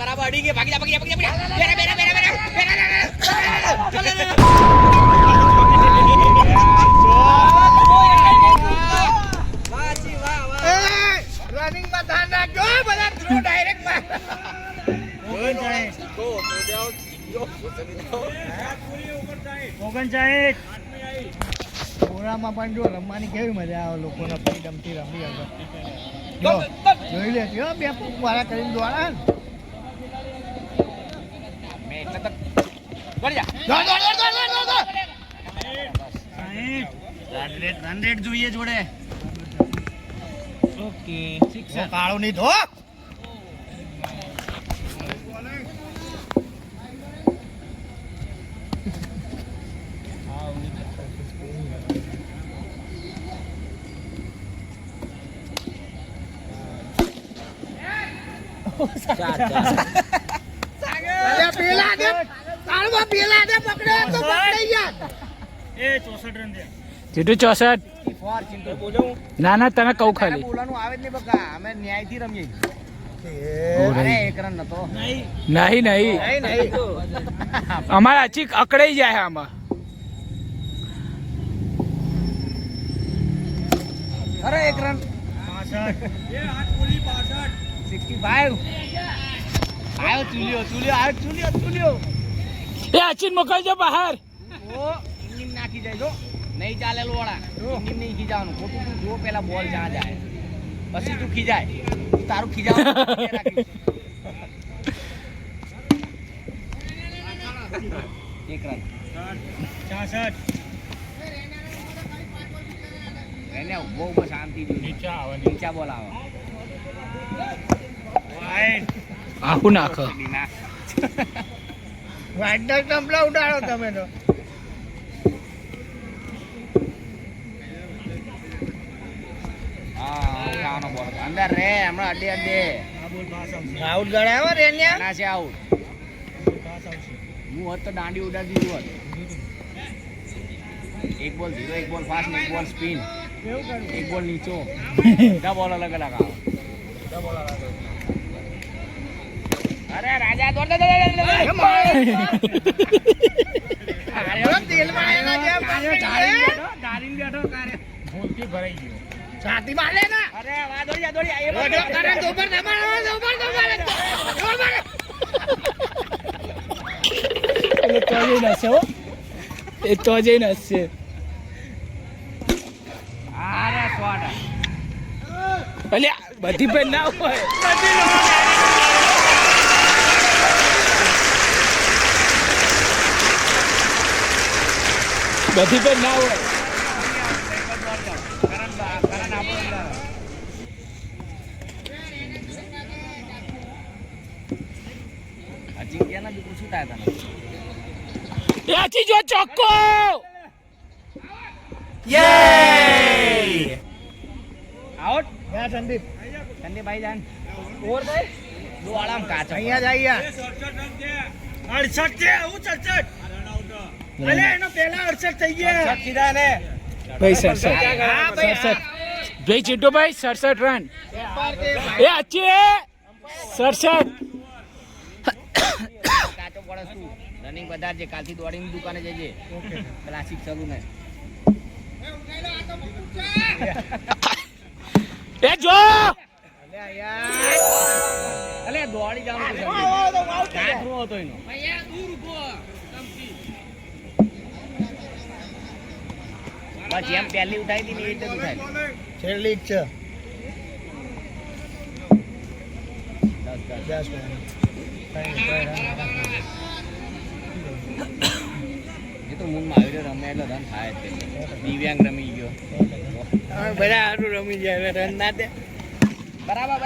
બરાબર અડી ગઈ. ભાગી જા બેરા રનિંગ માં ધ્યાન રાખજો બધા થ્રો ડાયરેક્ટ માં ઓગણસાઠ પણ જો રમવાની કેવી મજા આવે લોકોના ફ્રીડમથી રમી આવે જોઈ લે બે વાળા કરીને દોડા મેં એટલે તો દોડ રન રેટ જોઈએ જોડે. ઓકે કાળો નહીં ધો ચીટુ 64. ના ના તમે કહું ખાલી બોલાનું આવે જ નહીં બકા. અમે ન્યાયથી રમીએ. અરે એક રન નતો. નહીં અમારા અચીક અકળાઈ જાય આમાં. અરે એક રન 65. આવ્યો ચૂલ્યો. એ અચીન મોકલજો બહાર. ઓ ઇન્જિન નાખી જાય જો. નહીં ચાલે લોડા. ઇન્જિન નહીં ખીજાવાનું. ખોટું તું જો પેલા બોલ જ્યાં જાય પછી તું ખીજાય. તું તારું ખીજાવાનું એક રન 66 એને બહુ શાંતિ નીચા બોલ આવે. આખું નાખ. વાઇડર ટમ્પલા ઉડાડો તમે તો અંદર રે હમણાં અડે આઉટ ગણાવો રે ના છે આઉટ. હું હોત તો દાંડી ઉડાડી દીધું હોત. એક બોલ ધીરો, એક બોલ ફાસ્ટ, એક બોલ સ્પિન, એક બોલ નીચો. બધા બોલ અલગ અલગ આવે. અરે રાજા દોડ દે છાતી મારે ના અરે વાહ દોડી એ તો જઈને હશે. અરે સ્વાડા અલ્યા બધી પેન ના હોય. બધી પેન ના હોય. અજિંક્યના દીકરું શું થાય તને? યાચી જો ચોક્કો. આઉટ. યા સંદીપ સંદીપભાઈ જાન ઓવર થાય દો આરામ કાચો. અહીંયા જ 68 છે. હું 67. અલે એનો પહેલા 68 થઈ ગયા. કીધા ને ભાઈ 67. ભાઈ ચીટુ ભાઈ 67 રન. એ અચ્છી 67. કાચો પડે તું રનિંગ વધારે છે. કાલથી દોડીને દુકાને જજે. ક્લાસિક ચાલુ ને એ જો અલે દોડી જવાનું હતો એનો. બસ જેમ પહેલી ઉઠાઈ હતી ને એ રીતે ઉઠાઈ. છેલ્લી છે 10 એ તો મૂનમાં આવી રહ્યો રમે એટલે રન થાય જ તે. દિવ્યાંગ રમી ગયો. બધા હારું રમી જાય રન ના દે બરાબર